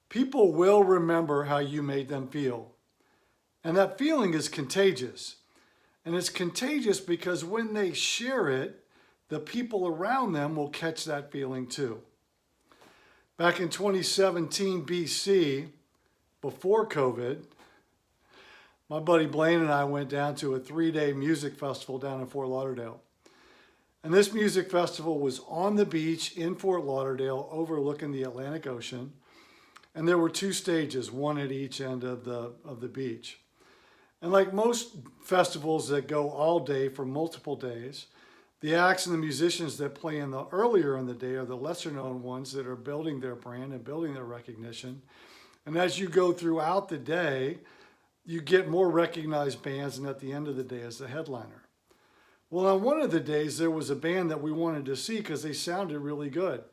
People will remember how you made them feel. And that feeling is contagious. And it's contagious because when they share it, the people around them will catch that feeling too. Back in 2017 BC, before COVID, my buddy Blaine and I went down to a 3-day music festival down in Fort Lauderdale. And this music festival was on the beach in Fort Lauderdale overlooking the Atlantic Ocean. And there were 2 stages, one at each end of the beach. And like most festivals that go all day for multiple days, the acts and the musicians that play earlier in the day are the lesser known ones that are building their brand and building their recognition. And as you go throughout the day, you get more recognized bands, and at the end of the day as the headliner. Well, on one of the days, there was a band that we wanted to see because they sounded really good.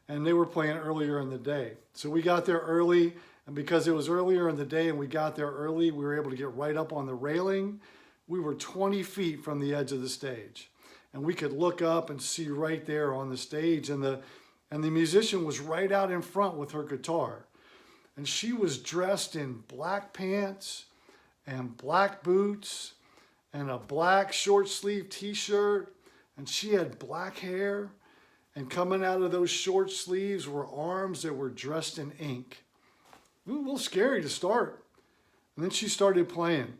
And they were playing earlier in the day. So we got there early, and because it was earlier in the day and we got there early, we were able to get right up on the railing. We were 20 feet from the edge of the stage. And we could look up and see right there on the stage. And the musician was right out in front with her guitar. And she was dressed in black pants and black boots and a black short sleeve t-shirt. And she had black hair. And coming out of those short sleeves were arms that were dressed in ink. It was a little scary to start. And then she started playing.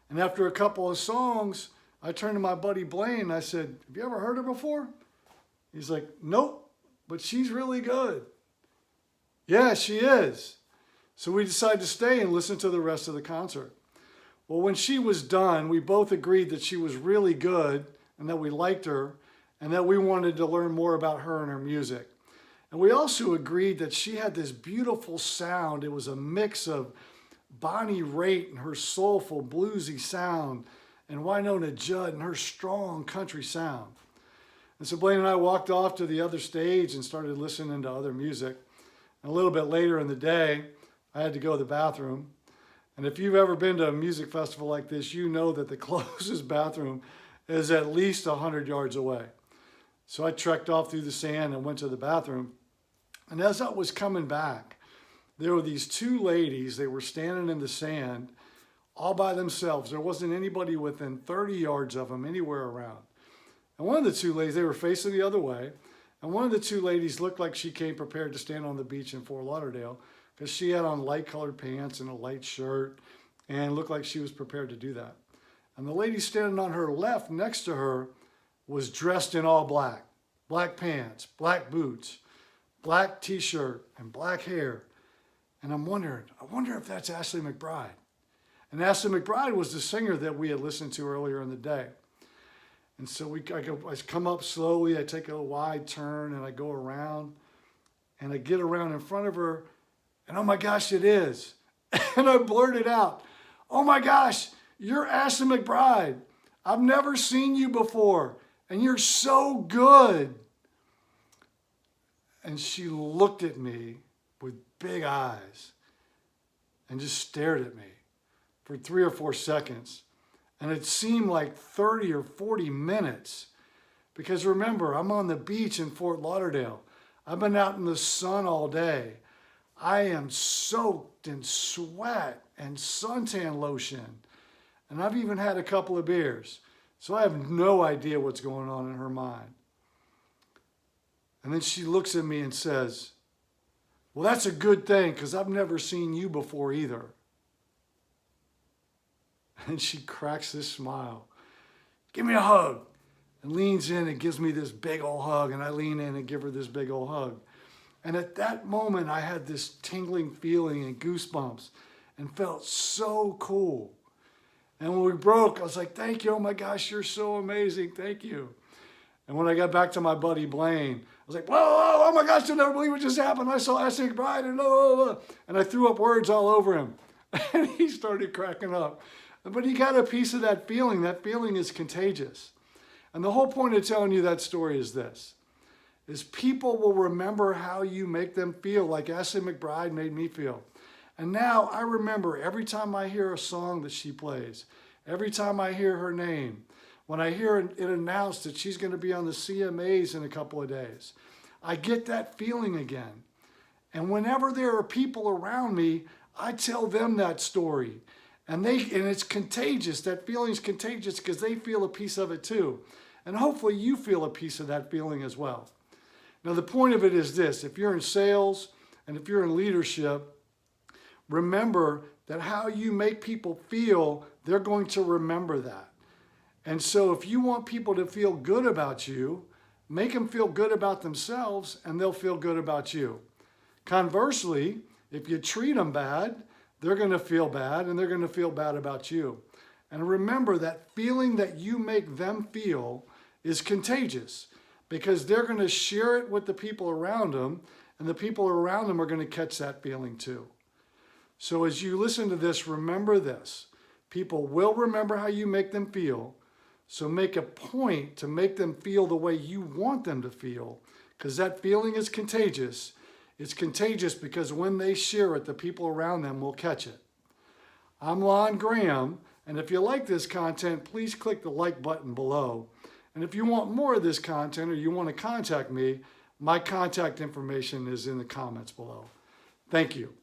And after a couple of songs, I turned to my buddy Blaine and I said, "Have you ever heard her before?" He's like, "Nope, but she's really good." "Yeah, she is." So we decided to stay and listen to the rest of the concert. Well, when she was done, we both agreed that she was really good and that we liked her, and that we wanted to learn more about her and her music. And we also agreed that she had this beautiful sound. It was a mix of Bonnie Raitt and her soulful bluesy sound, and Wynonna Judd and her strong country sound. And so Blaine and I walked off to the other stage and started listening to other music. And a little bit later in the day, I had to go to the bathroom. And if you've ever been to a music festival like this, you know that the closest bathroom is at least 100 yards away. So I trekked off through the sand and went to the bathroom. And as I was coming back, there were these 2 ladies. They were standing in the sand all by themselves. There wasn't anybody within 30 yards of them anywhere around. And one of the 2 ladies, they were facing the other way. And one of the 2 ladies looked like she came prepared to stand on the beach in Fort Lauderdale because she had on light colored pants and a light shirt and looked like she was prepared to do that. And the lady standing on her left next to her was dressed in all black. Black pants, black boots, black t-shirt, and black hair. And I wonder if that's Ashley McBryde. And Ashley McBryde was the singer that we had listened to earlier in the day. And so I come up slowly, I take a wide turn, and I go around, and I get around in front of her, and oh my gosh, it is. And I blurted out, "Oh my gosh, you're Ashley McBryde. I've never seen you before. And you're so good." And she looked at me with big eyes and just stared at me for 3 or 4 seconds. And it seemed like 30 or 40 minutes. Because remember, I'm on the beach in Fort Lauderdale. I've been out in the sun all day. I am soaked in sweat and suntan lotion. And I've even had a couple of beers. So I have no idea what's going on in her mind. And then she looks at me and says, "Well, that's a good thing because I've never seen you before either." And she cracks this smile. "Give me a hug." And leans in and gives me this big old hug. And I lean in and give her this big old hug. And at that moment, I had this tingling feeling and goosebumps and felt so cool. And when we broke, I was like, "Thank you. Oh my gosh, you're so amazing. Thank you." And when I got back to my buddy Blaine, I was like, "Whoa, whoa, oh my gosh, you'll never believe what just happened. I saw Ashley McBryde and blah, blah, blah." And I threw up words all over him. And he started cracking up. But he got a piece of that feeling. That feeling is contagious. And the whole point of telling you that story is this, is people will remember how you make them feel, like Ashley McBryde made me feel. And now I remember every time I hear a song that she plays, every time I hear her name, when I hear it announced that she's going to be on the CMAs in a couple of days, I get that feeling again. And whenever there are people around me, I tell them that story. And it's contagious. That feeling is contagious because they feel a piece of it too. And hopefully you feel a piece of that feeling as well. Now the point of it is this: if you're in sales and if you're in leadership, remember that how you make people feel, they're going to remember that. And so if you want people to feel good about you, make them feel good about themselves and they'll feel good about you. Conversely, if you treat them bad, they're going to feel bad and they're going to feel bad about you. And remember that feeling that you make them feel is contagious because they're going to share it with the people around them, and the people around them are going to catch that feeling too. So as you listen to this, remember this: people will remember how you make them feel. So make a point to make them feel the way you want them to feel, because that feeling is contagious. It's contagious because when they share it, the people around them will catch it. I'm Lon Graham, and if you like this content, please click the like button below. And if you want more of this content or you want to contact me, my contact information is in the comments below. Thank you.